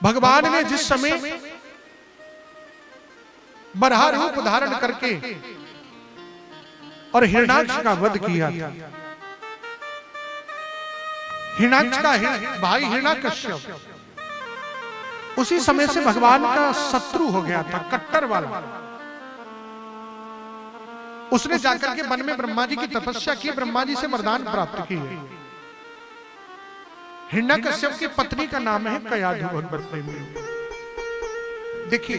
भगवान ने जिस समय बरहा रूप धारण करके और हिरण्याक्ष का वध किया था, हिरण्याक्ष का भाई हिरण्याकश्यप उसी समय से भगवान का शत्रु हो गया था, कट्टर वाला। उसने जाकर के वन में ब्रह्मा जी की तपस्या की, ब्रह्मा जी से वरदान प्राप्त किए। हिरण्याकश्यप की पत्नी का नाम है कयाधु। भगवत प्रेमी देखिए,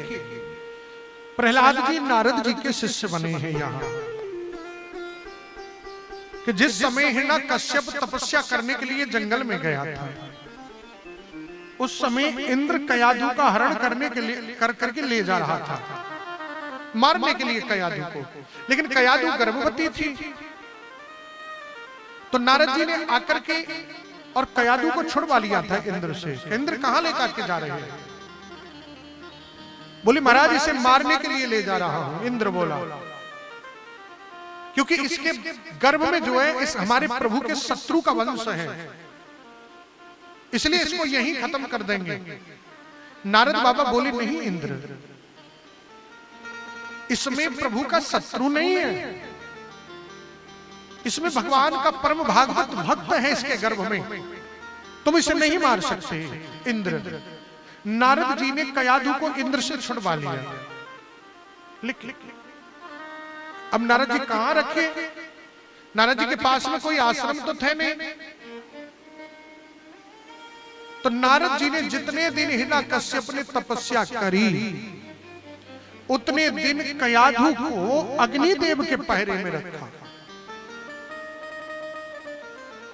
प्रहलाद जी नारद जी के शिष्य बने हैं यहाँ, कि जिस समय हिरण्याकश्यप तपस्या करने के लिए जंगल में गया था, उस समय इंद्र कयाधु का हरण करने के लिए करके ले जा रहा था, मारने के लिए कयाधु को। लेकिन कयाधु गर्भवती थी, तो नारद जी ने आकर के और कयाधु को छुड़वा लिया था इंद्र से। इंद्र कहां लेकर के जा रहे हैं? बोले महाराज इसे मारने के लिए ले जा रहा हूं। इंद्र बोला क्योंकि इसके गर्भ में जो है इस हमारे प्रभु के शत्रु का वंश है, इसलिए इसको यहीं खत्म कर देंगे। नारद बाबा बोले नहीं इंद्र, इसमें प्रभु का शत्रु नहीं है, इसमें भगवान का परम भागवत भक्त है इसके गर्भ में, तुम इसे नहीं मार सकते। इंद्र नारद जी ने कयाधु को इंद्र से छुड़वा लिया। लिख अब नारद जी कहां रखे? नारद जी के पास में कोई आश्रम तो थे नहीं। तो नारद जी ने जितने दिन हिरण्याकश्यप ने तपस्या करी, उतने दिन कयाधु को अग्निदेव के पहरे में रखा।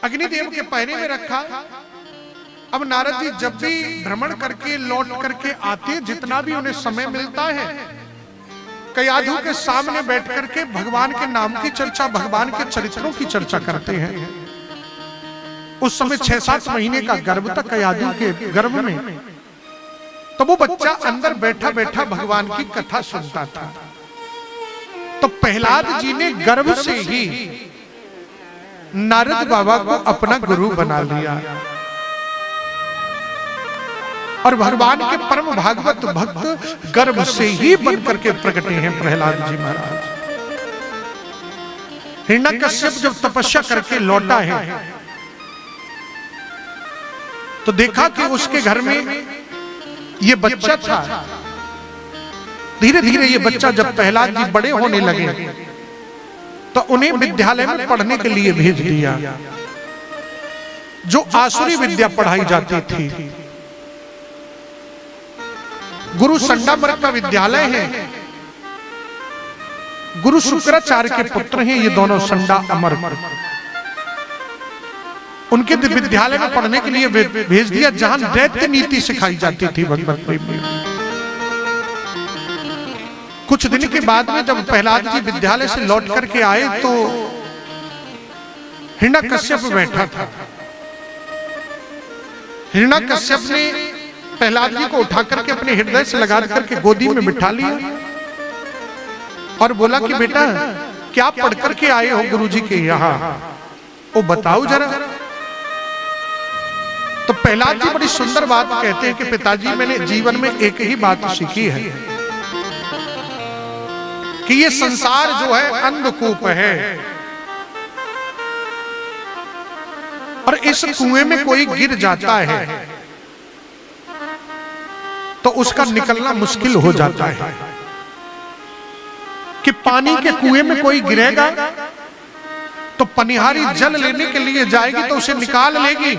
अग्निदेव के पहरे में रखा। अब नारद जी जब भी भ्रमण करके लौट करके आते, जितना भी उन्हें समय मिलता है, कयाधु के सामने बैठ करके भगवान के नाम की चर्चा, भगवान के चरित्रों की चर्चा करते हैं। उस समय 6-7 महीने का गर्भ था कयाधु के गर्भ में, तो वो बच्चा अंदर बैठा बैठा भगवान की कथा सुनता था। तो प्रहलाद जी ने गर्भ से ही नारद बाबा को अपना गुरु बना लिया और भगवान के परम भागवत भक्त गर्भ से ही बन करके प्रकटे हैं प्रहलाद जी महाराज। हिरण्याकश्यप जब तपस्या करके लौटा है, तो देखा कि उसके घर में ये बच्चा था। धीरे धीरे ये बच्चा जब प्रहलाद जी बड़े होने लगे, तो उन्हें विद्यालय में पढ़ने के लिए भेज दिया, जो आसुरी विद्या पढ़ाई जाती थी। गुरु संडामर्क का विद्यालय है। गुरु शुक्राचार्य के पुत्र हैं ये दोनों, संडा अमर। उनके विद्यालय में पढ़ने के लिए भेज दिया, जहां दैत्य नीति सिखाई जाती थी। भगवत प्रेमी कुछ दिन के बाद में जब प्रहलाद जी विद्यालय से लौट करके आए, तो हिरण्याकश्यप बैठा था। हिरण्याकश्यप ने प्रहलाद जी को उठा करके अपने हृदय से लगा करके गोदी में बिठा लिया और बोला कि बेटा क्या पढ़ करके आए हो गुरुजी के यहाँ, वो बताओ जरा। तो प्रहलाद जी बड़ी सुंदर बात कहते हैं कि पिताजी मैंने जीवन में एक ही बात सीखी है कि ये संसार जो है अंधकूप है, और इस कुएं में कोई गिर जाता है तो उसका निकलना मुश्किल हो जाता है। कि पानी के कुएं में कोई गिरेगा तो पनिहारी जल लेने के लिए जाएगी तो उसे निकाल लेगी,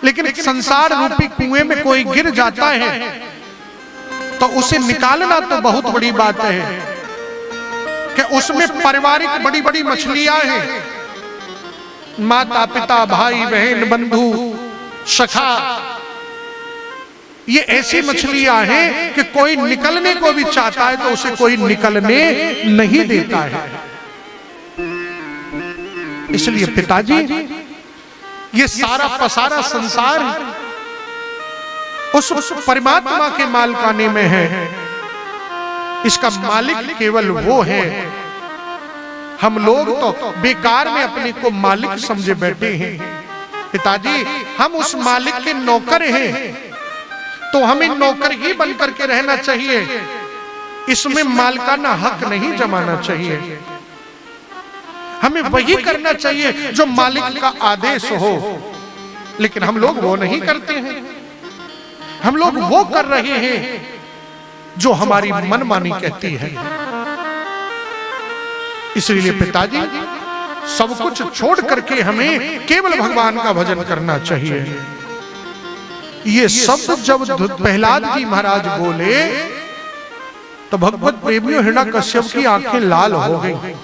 लेकिन संसार रूपी कुएं में कोई गिर जाता है तो उसे निकालना तो बहुत बड़ी बात है। कि उसमें पारिवारिक बड़ी बड़ी मछलियां हैं, माता पिता भाई बहन बंधु सखा, ये ऐसी मछलियां हैं कि कोई निकलने को भी चाहता है तो उसे कोई निकलने नहीं देता है। इसलिए पिताजी ये सारा पसारा संसार उस परमात्मा के मालिकाने में है, इसका मालिक केवल वो है। हम लोग तो बेकार में अपने को मालिक समझे बैठे हैं। पिताजी हम उस मालिक के नौकर हैं, तो हमें नौकर ही बन करके रहना चाहिए, इसमें मालिकाना हक नहीं जमाना चाहिए। हमें वही करना चाहिए जो मालिक का आदेश हो, लेकिन हम लोग वो नहीं करते हैं। हम लोग वो कर रहे हैं जो हमारी मनमानी कहती है। इसलिए पिताजी, सब कुछ छोड़ करके हमें केवल भगवान का भजन करना चाहिए। ये शब्द जब प्रहलाद जी महाराज बोले तो भगवत प्रेमियों हिरण्यकश्यप की आंखें लाल हो गई।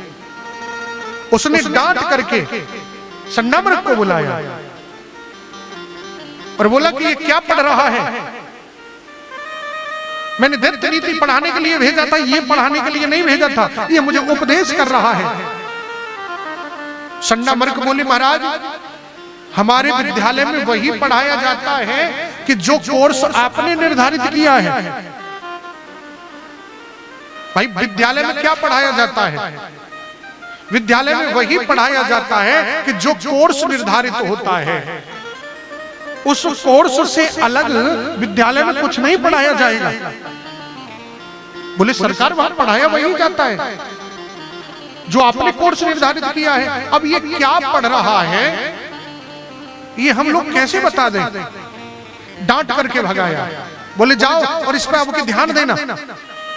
उसने डांट करके सन्नामर्क को बुलाया और बोला कि ये क्या पढ़ रहा है? मैंने दैत्य नीति पढ़ाने के लिए भेजा था, ये पढ़ाने के लिए नहीं भेजा था, ये मुझे उपदेश कर रहा है। सन्नामर्क बोले, महाराज हमारे विद्यालय में वही पढ़ाया जाता है कि जो कोर्स आपने निर्धारित किया है। भाई विद्यालय में क्या पढ़ाया जाता है? विद्यालय में वही पढ़ाया जाता है कि जो कोर्स निर्धारित होता है। उस कोर्स से अलग विद्यालय में कुछ नहीं पढ़ाया जाएगा। बोले सरकार, वहां पढ़ाया वही जाता है जो आपने कोर्स निर्धारित किया है। अब ये क्या पढ़ रहा है ये हम लोग कैसे बता दें? डांट करके भगाया। बोले जाओ और इस पर आपके ध्यान देना,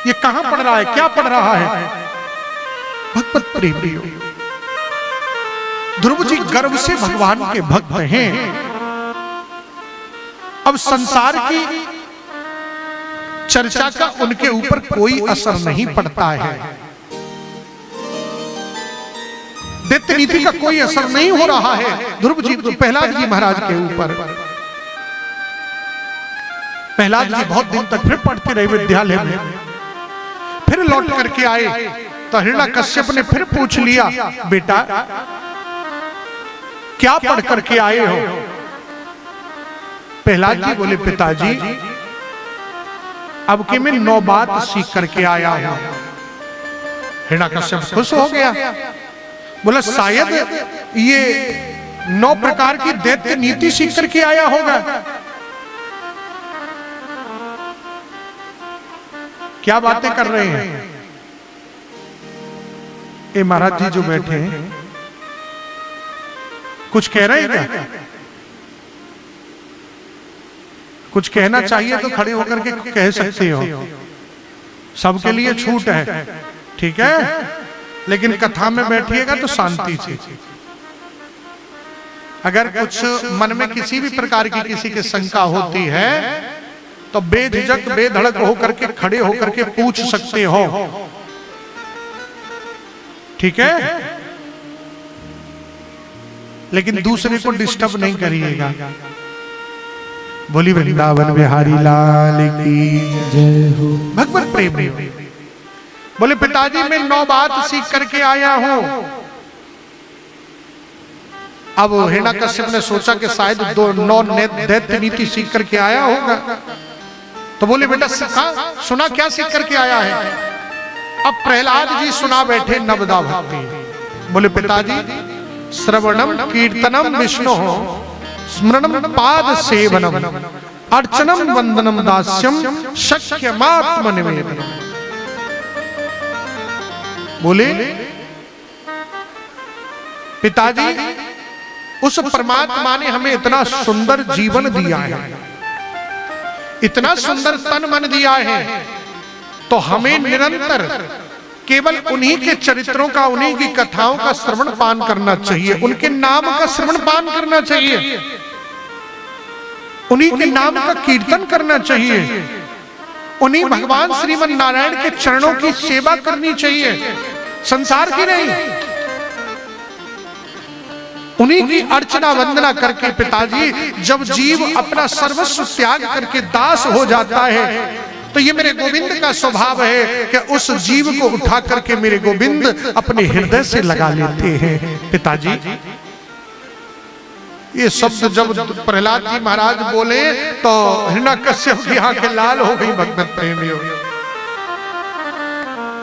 ये कहां पढ़ रहा है, क्या पढ़ रहा है। भगवत प्रेमियों, ध्रुव जी गर्व से भगवान के भक्त हैं। अब संसार की चर्चा का उनके ऊपर कोई असर नहीं पड़ता है। दैत्य नीति का कोई असर नहीं हो रहा है ध्रुव जी, प्रहलाद जी महाराज के ऊपर। प्रहलाद जी बहुत दिन तक फिर पढ़ते रहे विद्यालय में, फिर लौट करके आए तो हिरण्यकश्यप ने फिर पूछ लिया, बेटा क्या पढ़ करके आए हो? प्रहलाद जी बोले, पिताजी अब के मैं 9 बात सीख करके आया हूं। हिरण्यकश्यप खुश हो गया, बोला शायद ये 9 प्रकार की दैत्य नीति सीख करके आया होगा। क्या बातें कर रहे हैं ये महाराज जी जो बैठे हैं? कुछ कह रहे हैं क्या? कुछ कहना चाहिए तो खड़े होकर के कह सकते हो, सबके लिए छूट है, ठीक है? लेकिन कथा में बैठिएगा तो शांति से। अगर कुछ मन में किसी भी प्रकार की किसी की शंका होती है तो बेझिझक बेधड़क होकर के खड़े होकर के पूछ सकते हो, ठीक है? लेकिन दूसरे को डिस्टर्ब नहीं करिएगा। बोली वृंदावन बिहारी लाल की जय हो। भगवत प्रेमी बोले, पिताजी मैं 9 बात सीख करके आया हूं। अब हिरण्यकश्यप ने सोचा कि शायद 9 दैत्य नीति सीख करके आया होगा, तो बोले बेटा सुना क्या सीख करके आया है? अब प्रहलाद जी सुना बैठे नवदा भक्ति। बोले पिताजी, श्रवणम कीर्तनम विष्णु स्मरणम पाद सेवनम अर्चनम वंदनम दास्यम शक्यमात्म निवेदनम। बोले पिताजी, उस परमात्मा ने हमें इतना सुंदर जीवन दिया है, इतना सुंदर तन मन दिया है, तो हमें निरंतर केवल उन्हीं के चरित्रों का, उन्हीं की कथाओं का श्रवण पान करना चाहिए, उनके नाम का श्रवण पान करना चाहिए, उन्हीं के नाम का कीर्तन करना चाहिए, उन्हीं भगवान श्रीमन नारायण के चरणों की सेवा करनी चाहिए, संसार की नहीं। उन्हीं की अर्चना वंदना करके पिताजी, जब जीव अपना सर्वस्व त्याग करके दास हो जाता है तो ये मेरे गोविंद का स्वभाव है कि उस जीव को उठा करके मेरे गोविंद अपने हृदय से लगा लेते हैं। पिताजी, ये शब्द जब प्रहलाद जी महाराज बोले तो हिरण्यकश्यप की आंखें लाल हो गई। भगवत प्रेमियों,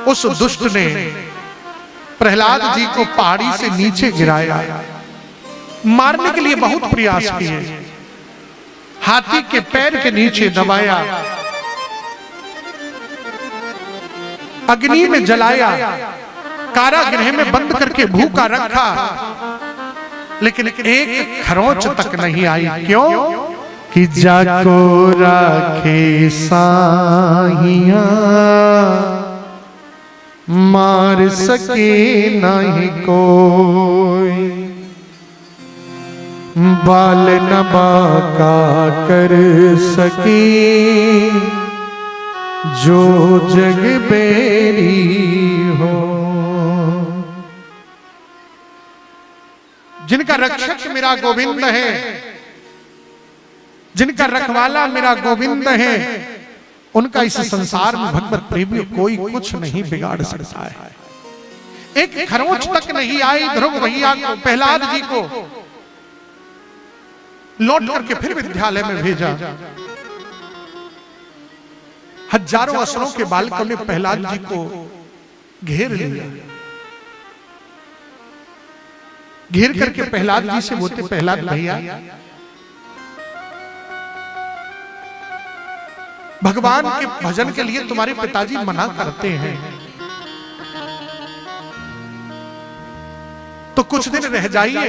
उस दुष्ट ने प्रहलाद जी को पहाड़ी से नीचे गिराया, मारने के लिए बहुत प्रयास किए, हाथी के पैर के नीचे दबाया, अग्नि में जलाया, कारागृह में बंद करके भूखा रखा, लेकिन एक खरोंच तक नहीं आई। क्यों? कि जाको राखे साहिया, मार सके नहीं कोई, बाल न बाका कर सके, जो जग बेरी हो। जिनका रक्षक मेरा गोविंद है, जिनका रखवाला मेरा गोविंद है, उनका इस संसार में भगवत प्रेमी कोई कुछ नहीं बिगाड़ सकता है। एक खरोंच तक नहीं आई ध्रुव भैया को, प्रहलाद जी को लौट करके फिर विद्यालय में भेजा। हजारों असुरों के बालकों ने प्रहलाद जी को घेर लिया। घेर करके प्रहलाद जी से बोलते, प्रहलाद भैया भगवान के भजन के लिए तुम्हारे पिताजी मना करते हैं, तो कुछ दिन रह जाइए।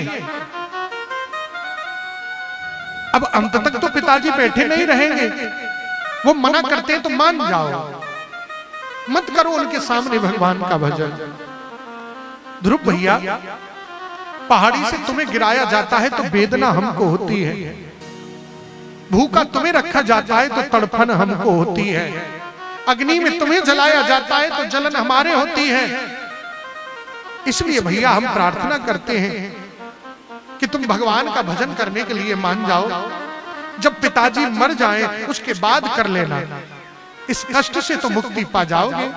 अब अंत तक तो पिताजी बैठे नहीं रहेंगे, वो मना करते हैं तो मान जाओ, मत करो उनके सामने भगवान का भजन। ध्रुव भैया पहाड़ी से तुम्हें गिराया जाता है तो वेदना हमको होती है, भूखा तुम्हें रखा जाता है तो तड़फन हमको होती है, अग्नि में तुम्हें जलाया जाता है तो जलन हमारे होती है। इसलिए भैया हम प्रार्थना करते हैं कि तुम भगवान का भजन करने के लिए मान जाओ, जब पिताजी मर जाएं उसके बाद कर लेना, इस कष्ट से तो मुक्ति पा जाओगे।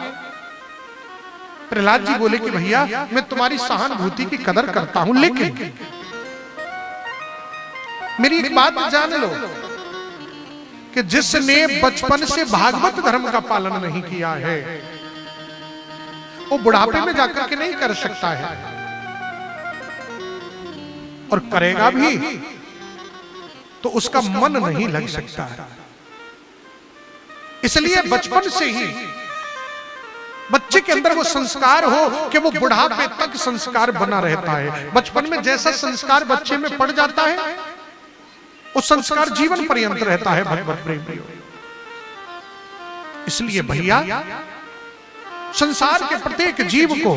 प्रहलाद जी बोले कि भैया मैं तुम्हारी सहानुभूति की कदर करता हूं, लेकिन मेरी एक बात जान लो कि जिसने बचपन से भागवत धर्म का पालन नहीं किया है वो बुढ़ापे में जाकर के नहीं कर सकता है, और करेगा भी तो उसका मन नहीं लग सकता है। इसलिए बचपन से ही बच्चे के अंदर वो संस्कार हो कि वो बुढ़ापे तक संस्कार बना रहता है। बचपन में जैसा संस्कार बच्चे में पड़ जाता है वो संस्कार जीवन पर्यंत रहता है भगवत प्रेमियों। इसलिए भैया संसार के प्रत्येक जीव को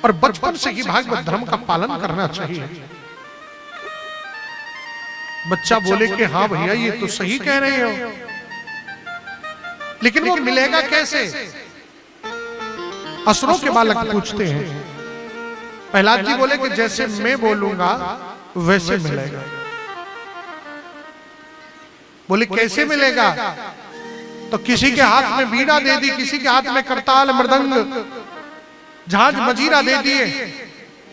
और बचपन से ही भागवत धर्म का पालन करना चाहिए। बच्चा बोले कि हाँ भैया ये तो सही कह रहे हो, लेकिन वो मिलेगा कैसे? असुरों के बालक पूछते हैं। प्रहलाद जी बोले कि जैसे मैं बोलूंगा वैसे मिलेगा। बोले कैसे मिलेगा? तो किसी के हाथ में वीणा दे दी, किसी के हाथ में करताल मृदंग झांझ मजीरा दे दिए।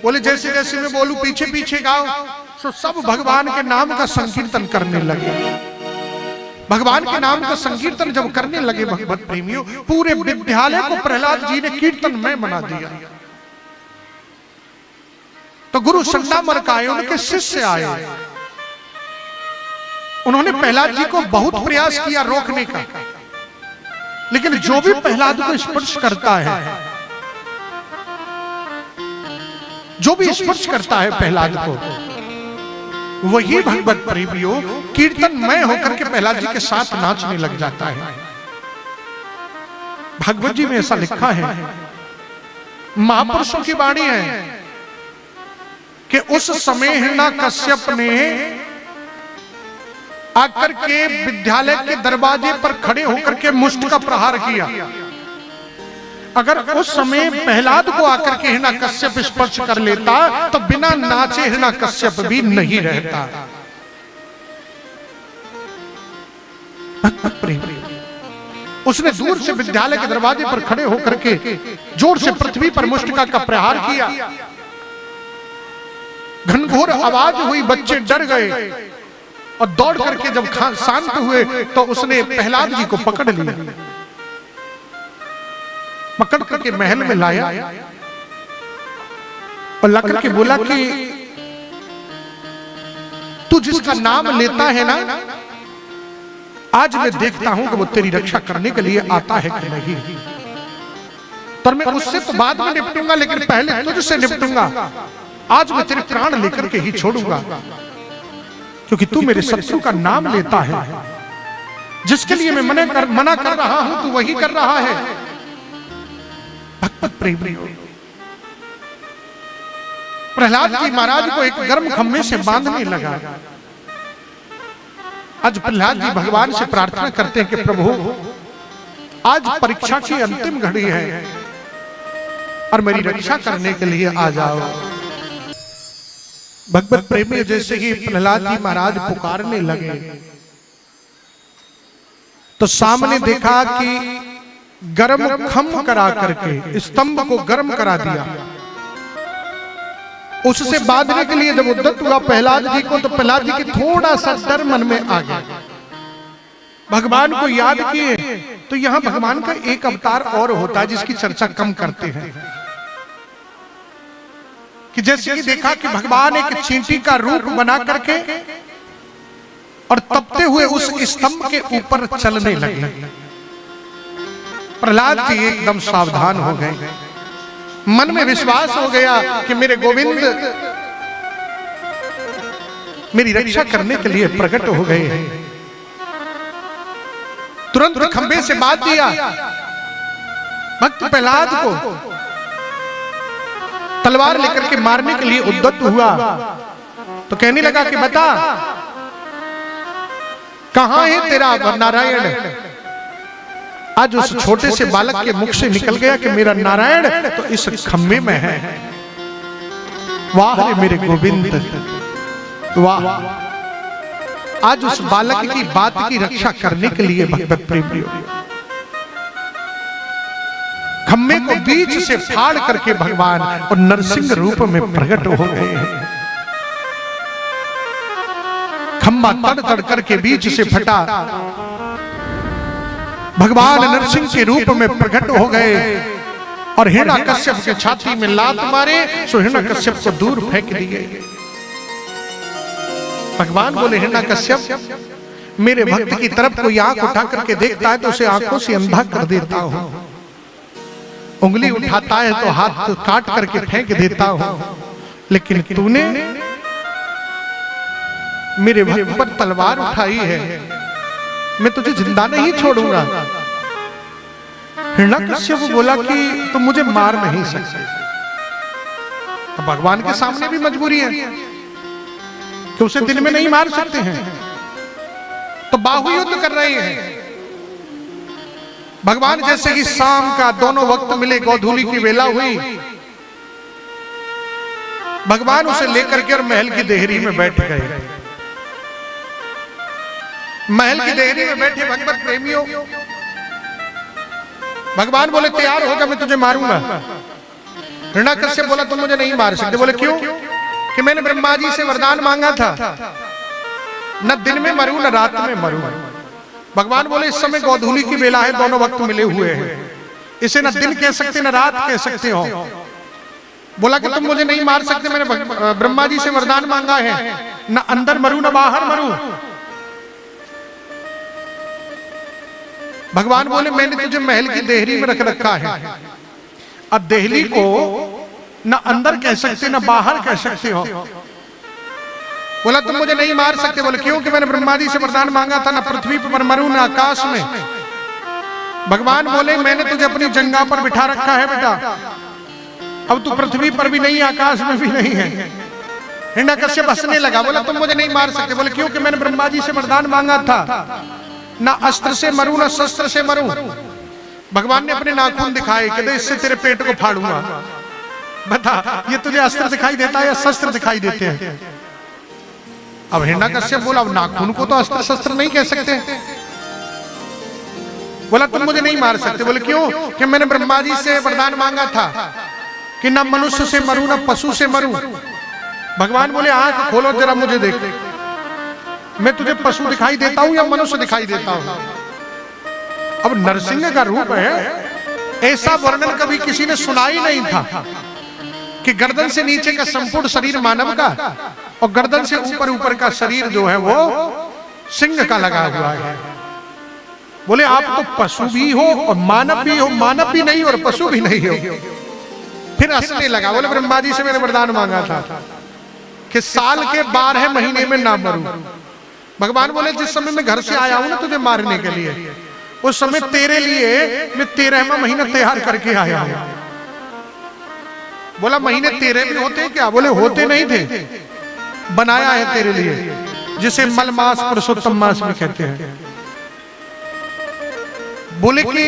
बोले जैसे जैसे मैं बोलूं पीछे पीछे गाओ, तो सब भगवान के नाम का संकीर्तन करने लगे। भगवान के नाम का संकीर्तन जब करने लगे भगवत प्रेमियों, पूरे विद्यालय को प्रहलाद जी ने कीर्तनमय बना दिया। तो गुरु संडामर्क आए, उनके शिष्य आए, उन्होंने प्रहलाद जी को बहुत प्रयास किया रोकने का, लेकिन जो भी प्रहलाद को स्पर्श करता है, जो भी स्पर्श करता है प्रहलाद को, वही भगवत प्रेमियों कीर्तनमय होकर के प्रहलाद जी के साथ नाचने लग जाता है। भागवत जी में ऐसा लिखा है, महापुरुषों की वाणी है कि उस समय हिरण्याकश्यप ने आकर के विद्यालय के दरवाजे पर खड़े होकर के मुष्ट का प्रहार किया। अगर उस समय प्रहलाद को आकर के हिरण्याकश्यप स्पर्श कर लेता तो बिना नाचे हिरण्याकश्यप भी नहीं रहता। उसने दूर से विद्यालय के दरवाजे पर खड़े होकर के जोर से पृथ्वी पर मुष्टिका का प्रहार किया। घनघोर आवाज हुई, बच्चे डर गए और दौड़ करके जब शांत हुए तो उसने प्रहलाद जी को पकड़ लिया, पकड़ करके महल में लाया और ला करके बोला कि तू जिसका नाम लेता है ना, आज मैं देखता हूं कि वो तेरी रक्षा करने के लिए आता है कि नहीं। तो मैं उससे तो बाद में निपटूंगा, लेकिन पहले तुझसे निपटूंगा। आज मैं तेरे प्राण लेकर के ही छोड़ूंगा, क्योंकि तू मेरे शत्रु का नाम लेता है। जिसके लिए मैं मना कर रहा हूं तू वही कर रहा है। भक्त प्रेमी प्रहलाद जी महाराज को एक गर्म खम्भे से बांधने लगा। आज प्रहलाद जी भगवान से प्रार्थना करते हैं कि प्रभु, आज परीक्षा की अंतिम घड़ी है और मेरी रक्षा करने के लिए आ जाओ। भगवत प्रेमी जैसे ही प्रहलाद जी महाराज पुकारने लगे तो सामने देखा कि गर्म खम्भ करा करके स्तंभ को गर्म करा दिया। उससे बांधने के लिए जब उद्यत हुआ प्रहलाद जी को, तो प्रहलाद जी की थोड़ा सा डर मन में आ गया। भगवान को याद किए तो यहां भगवान का एक अवतार और होता है जिसकी चर्चा कम करते हैं, कि जैसे कि देखा कि भगवान एक चींटी का रूप बना करके और तपते हुए उस स्तंभ के ऊपर चलने लगे। प्रहलाद जी एकदम सावधान हो गए। मन में विश्वास हो गया कि मेरे गोविंद मेरी रक्षा करने के लिए प्रकट हो गए हैं। तुरंत खंबे से बांध दिया। भक्त प्रहलाद को तलवार लेकर के मारने के लिए उद्यत हुआ तो कहने लगा कि बता, कहां है तेरा नारायण? आज उस छोटे से बालक के मुख से निकल गया कि मेरा नारायण तो इस खम्भे में है। वाह रे मेरे गोविंद, वाह। आज उस बालक की बात की रक्षा करने के लिए भगवत प्रेमियों खम्भे को बीच से फाड़ करके भगवान और नरसिंह रूप में प्रकट हो गए हैं। खम्भा तड़ तड़ करके बीच से फटा, भगवान नरसिंह के रूप में प्रकट हो गए और हिरण्यकश्यप के छाती में लात मारे सो हिरण्यकश्यप को दूर फेंक दिए। भगवान बोले, हिरण्यकश्यप मेरे भक्त की तरफ कोई आंख उठा करके देखता है तो उसे आंखों से अंधा कर देता हूं, उंगली उठाता है तो हाथ काट करके फेंक देता हूं, लेकिन तूने मेरे भक्त पर तलवार उठाई है, मैं तुझे जिंदा नहीं छोड़ूंगा। हिरण्यकश्यप बोला कि तुम मुझे मार नहीं सकते। अब भगवान के सामने भी मजबूरी है कि उसे दिन में नहीं मार सकते हैं, तो बाहु युद्ध कर रहे हैं। भगवान जैसे कि शाम का दोनों वक्त मिले, गोधूली की वेला हुई, भगवान उसे लेकर के और महल की देहरी में बैठ गए। महल की देहरी में बैठे भगवत प्रेमियों, भगवान बोले तैयार हो जा, मैं तुझे मारूंगा। हिरण्यकश्यप बोला तुम मुझे नहीं मार सकते। बोले क्यों? कि मैंने ब्रह्मा जी से वरदान मांगा था, न दिन में मरूं न रात में मरूं। भगवान बोले इस समय गोधूली की बेला है, दोनों वक्त मिले हुए हैं, इसे न दिन कह सकते न रात कह सकते हो। बोला कि तुम मुझे नहीं मार सकते, मैंने ब्रह्मा जी से वरदान मांगा है, न अंदर मरूं न बाहर मरूं। भगवान बोले मैंने तुझे महल की देहरी में रख रखा है, अब देहरी को न अंदर कह सकते न बाहर कह सकते हो। बोला तुम मुझे नहीं मार सकते। बोले क्यों? कि मैंने ब्रह्मा जी से वरदान मांगा था, न पृथ्वी पर मरूं न आकाश में। भगवान बोले मैंने तुझे अपनी जंगा पर बिठा रखा है बेटा, अब तू पृथ्वी पर भी नहीं आकाश में भी नहीं है। हिरण्यकश्यप हंसने लगा। बोला तुम मुझे नहीं मार सकते। बोले क्यों? कि मैंने ब्रह्मा जी से वरदान मांगा था, ना अस्त्र से मरूं ना शस्त्र से मरूं। भगवान ने अपने नाखून दिखाए कि इससे तेरे पेट को फाड़ूंगा। बता ये तुझे अस्त्र दिखाई देता है या शस्त्र दिखाई देते हैं? अब हिरण्यकश्यप बोला अब नाखून को तो अस्त्र शस्त्र नहीं कह सकते। बोला तुम मुझे नहीं मार सकते। बोले क्यों? कि मैंने ब्रह्मा जी से वरदान मांगा था कि ना मनुष्य से मरूं ना पशु से मरूं। भगवान बोले आंख खोलो जरा मुझे देख, मैं तुझे पशु दिखाई देता हूं या मनुष्य दिखाई देता हूं? अब नरसिंह का रूप है, ऐसा वर्णन कभी किसी ने सुना ही नहीं था कि गर्दन से नीचे का संपूर्ण शरीर मानव का और गर्दन से ऊपर ऊपर का शरीर जो है वो सिंह का लगा हुआ है। बोले आप तो पशु भी हो और मानव भी हो, मानव भी नहीं और पशु भी नहीं हो। फिर हंसने लगा। बोले ब्रह्मा जी से मैंने वरदान मांगा था कि साल के 12 महीने में ना मरूं। भगवान बोले जिस समय मैं घर से आया हूं ना तुझे मारने के लिए, उस समय तेरे लिए मैं 13वां महीना तैयार करके आया हूं। बोला महीने 13 भी होते क्या? बोले होते नहीं थे, बनाया है तेरे लिए, जिसे मलमास पुरुषोत्तम मास भी कहते हैं। बोले कि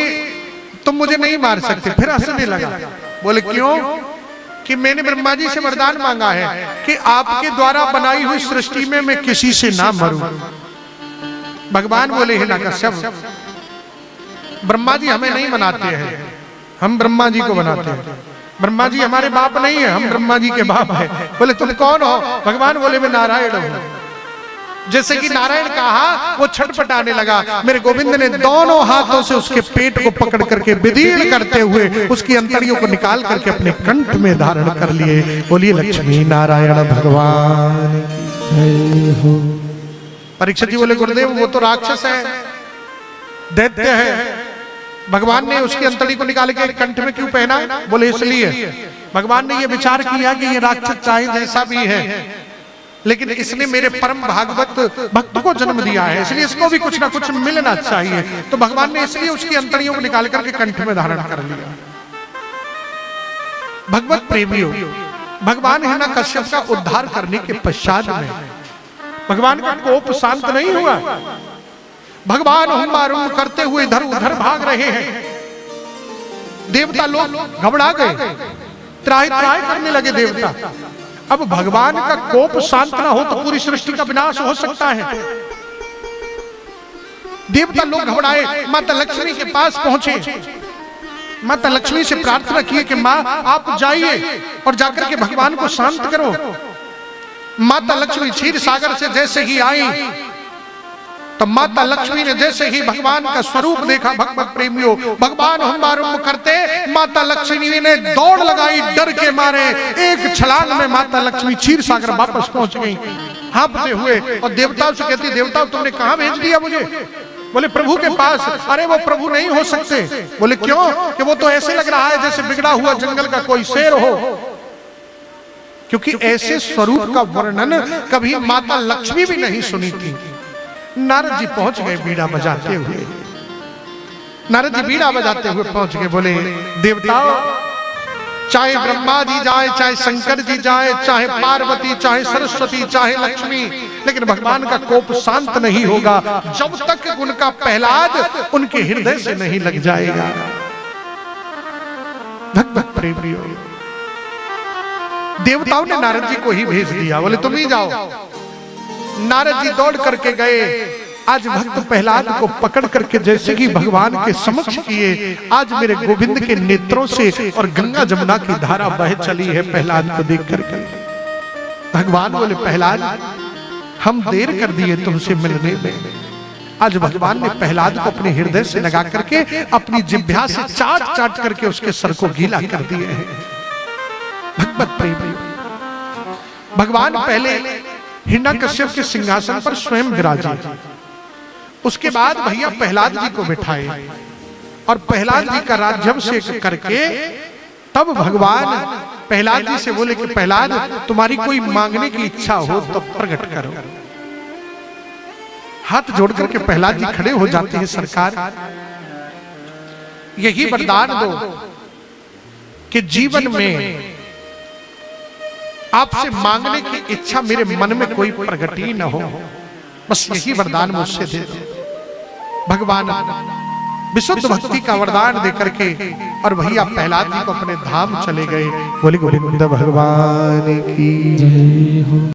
तुम मुझे नहीं मार सकते। फिर हंसने लगा। बोले क्यों? कि मैंने ब्रह्मा जी से वरदान मांगा है कि आपके द्वारा बनाई हुई सृष्टि में मैं किसी से ना मरूं। भगवान बोले हिरण्यकश्यप, ब्रह्मा जी हमें नहीं बनाते हैं, हम ब्रह्मा जी को बनाते हैं। ब्रह्मा जी हमारे बाप नहीं है, हम ब्रह्मा जी के बाप है। बोले तुम कौन हो? भगवान बोले मैं नारायण हूं। जैसे कि नारायण कहा वो छटपटाने लगा। मेरे गोविंद ने दोनों हाथों से उसके पेट को पकड़ करके विदीर्ण करते हुए उसकी अंतड़ियों को निकाल करके अपने कंठ में धारण कर लिए। बोलिए लक्ष्मी नारायण भगवान जय हो। परीक्षित जी बोले गुरुदेव वो तो राक्षस है, दैत्य है, भगवान ने उसकी अंतड़ी को निकाल के कंठ में क्यों पहना? बोले इसलिए भगवान ने ये विचार किया कि ये राक्षस चाहे जैसा भी है, लेकिन इसने मेरे परम भागवत भक्त को जन्म दिया है, इसलिए इसको भी कुछ ना कुछ मिलना चाहिए। तो भगवान ने इसलिए उसकी अंतड़ियों को निकाल करके कंठ में धारण कर लिया। भगवत प्रेमियों, भगवान हिरण्यकश्यप का उद्धार करने के पश्चात में भगवान का कोप शांत नहीं हुआ। भगवान हुम्बारुम करते हुए इधर उधर भाग रहे हैं। देवता लोग घबरा गए, त्राहि त्राहि करने लगे देवता। अब भगवान का कोप शांत ना हो तो पूरी सृष्टि का विनाश हो सकता है। देवता लोग घबराए, माता लक्ष्मी के पास पहुंचे। माता लक्ष्मी से प्रार्थना की कि मां आप जाइए और जाकर के भगवान को शांत करो। माता लक्ष्मी क्षीर सागर से जैसे ही आई तो माता लक्ष्मी ने जैसे ही भगवान का स्वरूप देखा, भगवत प्रेमियों, भगवान हुम्बारुम करते माता लक्ष्मी ने दौड़ लगाई, डर के मारे एक छलांग में माता लक्ष्मी क्षीर सागर वापस पहुंच गई हाँफते हुए। और देवताओं से कहती, देवताओं तुमने कहां भेज दिया मुझे? बोले प्रभु के पास। अरे वो प्रभु नहीं हो सकते। बोले क्यों? कि वो तो ऐसे लग रहा है जैसे बिगड़ा हुआ जंगल का कोई शेर हो, क्योंकि ऐसे स्वरूप का वर्णन कभी माता लक्ष्मी भी नहीं सुनी थी। नारद जी पहुंच गए बीड़ा बजाते हुए। नारद जी बीड़ा बजाते हुए पहुंच गए। बोले देवताओं, चाहे ब्रह्मा जी जाए, चाहे शंकर जी जाए, चाहे पार्वती, चाहे सरस्वती, चाहे लक्ष्मी, लेकिन भगवान का कोप शांत नहीं होगा जब तक उनका प्रहलाद उनके हृदय से नहीं लग जाएगा। भगवत प्रेमियों, देवताओं ने नारद जी को ही भेज दिया। बोले तुम ही जाओ। नारद जी दौड़ करके गए। आज भक्त प्रहलाद को पकड़ करके जैसे कि भगवान के समक्ष किए, आज मेरे गोविंद के नेत्रों से और गंगा जमुना की धारा बह चली है प्रहलाद को देख करके। भगवान बोले प्रहलाद हम देर कर दिए तुमसे मिलने में। आज भगवान ने प्रहलाद को अपने हृदय से लगा करके अपनी जिह्वा से चाट चाट करके उसके सर को गीला कर दिए हैं। भगवत प्रेमी, भगवान पहले हिरण्यकश्यप के सिंहासन पर स्वयं विराजे, उसके बाद भैया प्रहलाद जी को बिठाए और प्रहलाद जी का राज्याभिषेक करके तब भगवान प्रहलाद जी से बोले कि प्रहलाद तुम्हारी कोई मांगने की इच्छा हो तो प्रकट करो। हाथ जोड़ करके प्रहलाद जी खड़े हो जाते हैं। सरकार यही वरदान दो कि जीवन में आपसे मांगने की इच्छा मेरे मन में कोई प्रकट ही न हो, बस यही वरदान मुझसे दे दो। भगवान विशुद्ध भक्ति का वरदान देकर के और भैया प्रहलाद जी को अपने धाम चले गए। बोले गोविंद भगवान की जय हो।